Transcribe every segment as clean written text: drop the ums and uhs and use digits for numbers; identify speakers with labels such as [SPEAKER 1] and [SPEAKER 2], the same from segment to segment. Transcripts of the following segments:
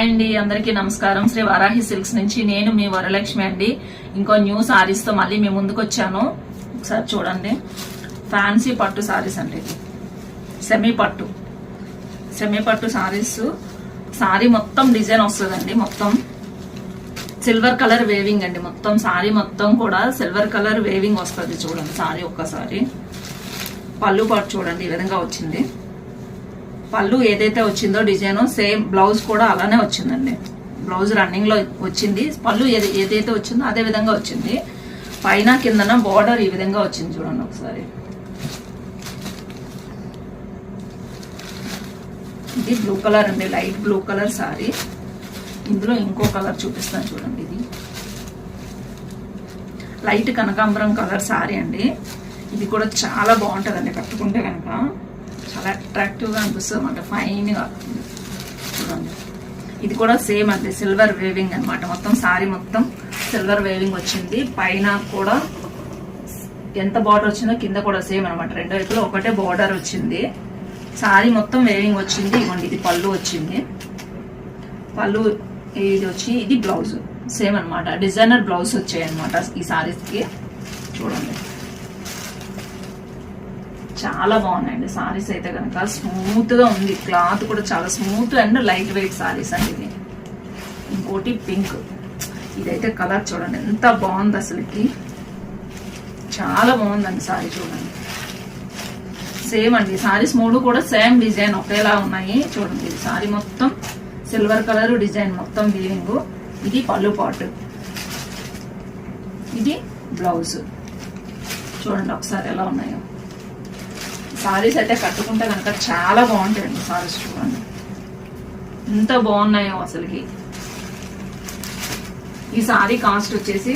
[SPEAKER 1] అండి అందరికీ నమస్కారం. శ్రీ వరాహి సిల్క్స్ నుంచి నేను మీ వరలక్ష్మి అండి. ఇంకో న్యూ సారీస్ తో మళ్ళీ మీ ముందుకు వచ్చాను. ఒకసారి చూడండి, ఫ్యాన్సీ పట్టు సారీస్ అండి. ఇది సెమీ పట్టు సారీస్. సారీ మొత్తం డిజైన్ వస్తుందండి. మొత్తం సిల్వర్ కలర్ వేవింగ్ అండి. మొత్తం సారీ మొత్తం కూడా సిల్వర్ కలర్ వేవింగ్ వస్తుంది. చూడండి సారీ ఒక్కసారి. పళ్ళు పాటు చూడండి, ఈ విధంగా వచ్చింది. పళ్ళు ఏదైతే వచ్చిందో డిజైన్ సేమ్ బ్లౌజ్ కూడా అలానే వచ్చిందండి. బ్లౌజ్ రన్నింగ్ లో వచ్చింది. పళ్ళు ఏదైతే వచ్చిందో అదే విధంగా వచ్చింది. పైన కిందన బార్డర్ ఈ విధంగా వచ్చింది. చూడండి ఒకసారి. ఇది బ్లూ కలర్ అండి, లైట్ బ్లూ కలర్ సారీ. ఇందులో ఇంకో కలర్ చూపిస్తాను చూడండి. ఇది లైట్ కనకాంబరం కలర్ సారీ అండి. ఇది కూడా చాలా బాగుంటుందండి. కట్టుకుంటే కనుక చాలా అట్రాక్టివ్ గా అనిపిస్తుంది అన్నమాట. ఫైన్ గా చూడండి. ఇది కూడా సేమ్ అండి, సిల్వర్ వేవింగ్ అనమాట. మొత్తం సారీ మొత్తం సిల్వర్ వేవింగ్ వచ్చింది. పైన కూడా ఎంత బార్డర్ వచ్చిందో కింద కూడా సేమ్ అనమాట. రెండు వైపులో ఒకటే బార్డర్ వచ్చింది. సారీ మొత్తం వేవింగ్ వచ్చింది. ఇవ్వండి, ఇది పళ్ళు వచ్చింది. పళ్ళు ఇది వచ్చి ఇది బ్లౌజ్ సేమ్ అనమాట. డిజైనర్ బ్లౌజ్ వచ్చాయి అనమాట ఈ సారీస్ కి. చూడండి చాలా బాగున్నాయండి సారీస్ అయితే కనుక. స్మూత్ గా ఉంది. క్లాత్ కూడా చాలా smooth and light weight saris అండి ఇది. ఇంకోటి పింక్. ఇదైతే కలర్ చూడండి ఎంత బాగుంది అసలుకి. చాలా బాగుందండి సారీ. చూడండి సేమ్ అండి. సారీస్ మూడు కూడా సేమ్ డిజైన్ ఒకేలా ఉన్నాయి. చూడండి ఇది సారీ మొత్తం సిల్వర్ కలర్ డిజైన్ మొత్తం వీవింగ్. ఇది పళ్ళు పాటు, ఇది బ్లౌజ్. చూడండి ఒకసారి ఎలా ఉన్నాయో సారీస్ అయితే. కట్టుకుంటే కనుక చాలా బాగుంటాయండి సారీస్. చూడండి ఎంత బాగున్నాయో అసలుకి. ఈ సారీ కాస్ట్ వచ్చేసి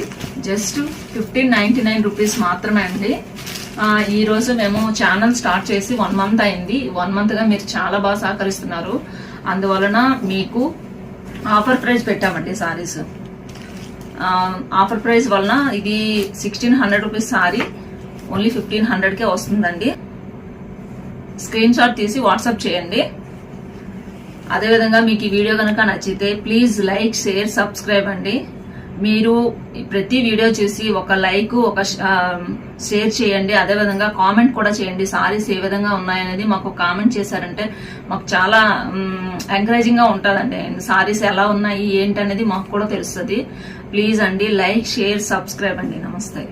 [SPEAKER 1] జస్ట్ 1599 రూపీస్ మాత్రమే అండి. ఈ రోజు మేము ఛానల్ స్టార్ట్ చేసి 1 మంత్ అయింది. 1 మంత్ గా మీరు చాలా బాగా సహకరిస్తున్నారు. అందువలన మీకు ఆఫర్ ప్రైస్ పెట్టామండి సారీస్. ఆఫర్ ప్రైస్ వలన ఇది 1600 రూపీస్ సారీ ఓన్లీ 1500కే వస్తుందండి. స్క్రీన్ షాట్ తీసి వాట్సాప్ చేయండి. అదేవిధంగా మీకు ఈ వీడియో కనుక నచ్చితే ప్లీజ్ లైక్, షేర్, సబ్స్క్రైబ్ అండి. మీరు ప్రతి వీడియో చూసి ఒక లైక్, ఒక షేర్ చేయండి. అదేవిధంగా కామెంట్ కూడా చేయండి. సారీస్ ఏ విధంగా ఉన్నాయనేది మాకు కామెంట్ చేశారంటే మాకు చాలా ఎంకరేజింగ్ గా ఉంటుందండి. సారీస్ ఎలా ఉన్నాయి ఏంటనేది మాకు కూడా తెలుస్తుంది. ప్లీజ్ అండి లైక్, షేర్, సబ్స్క్రైబ్ అండి. నమస్తే.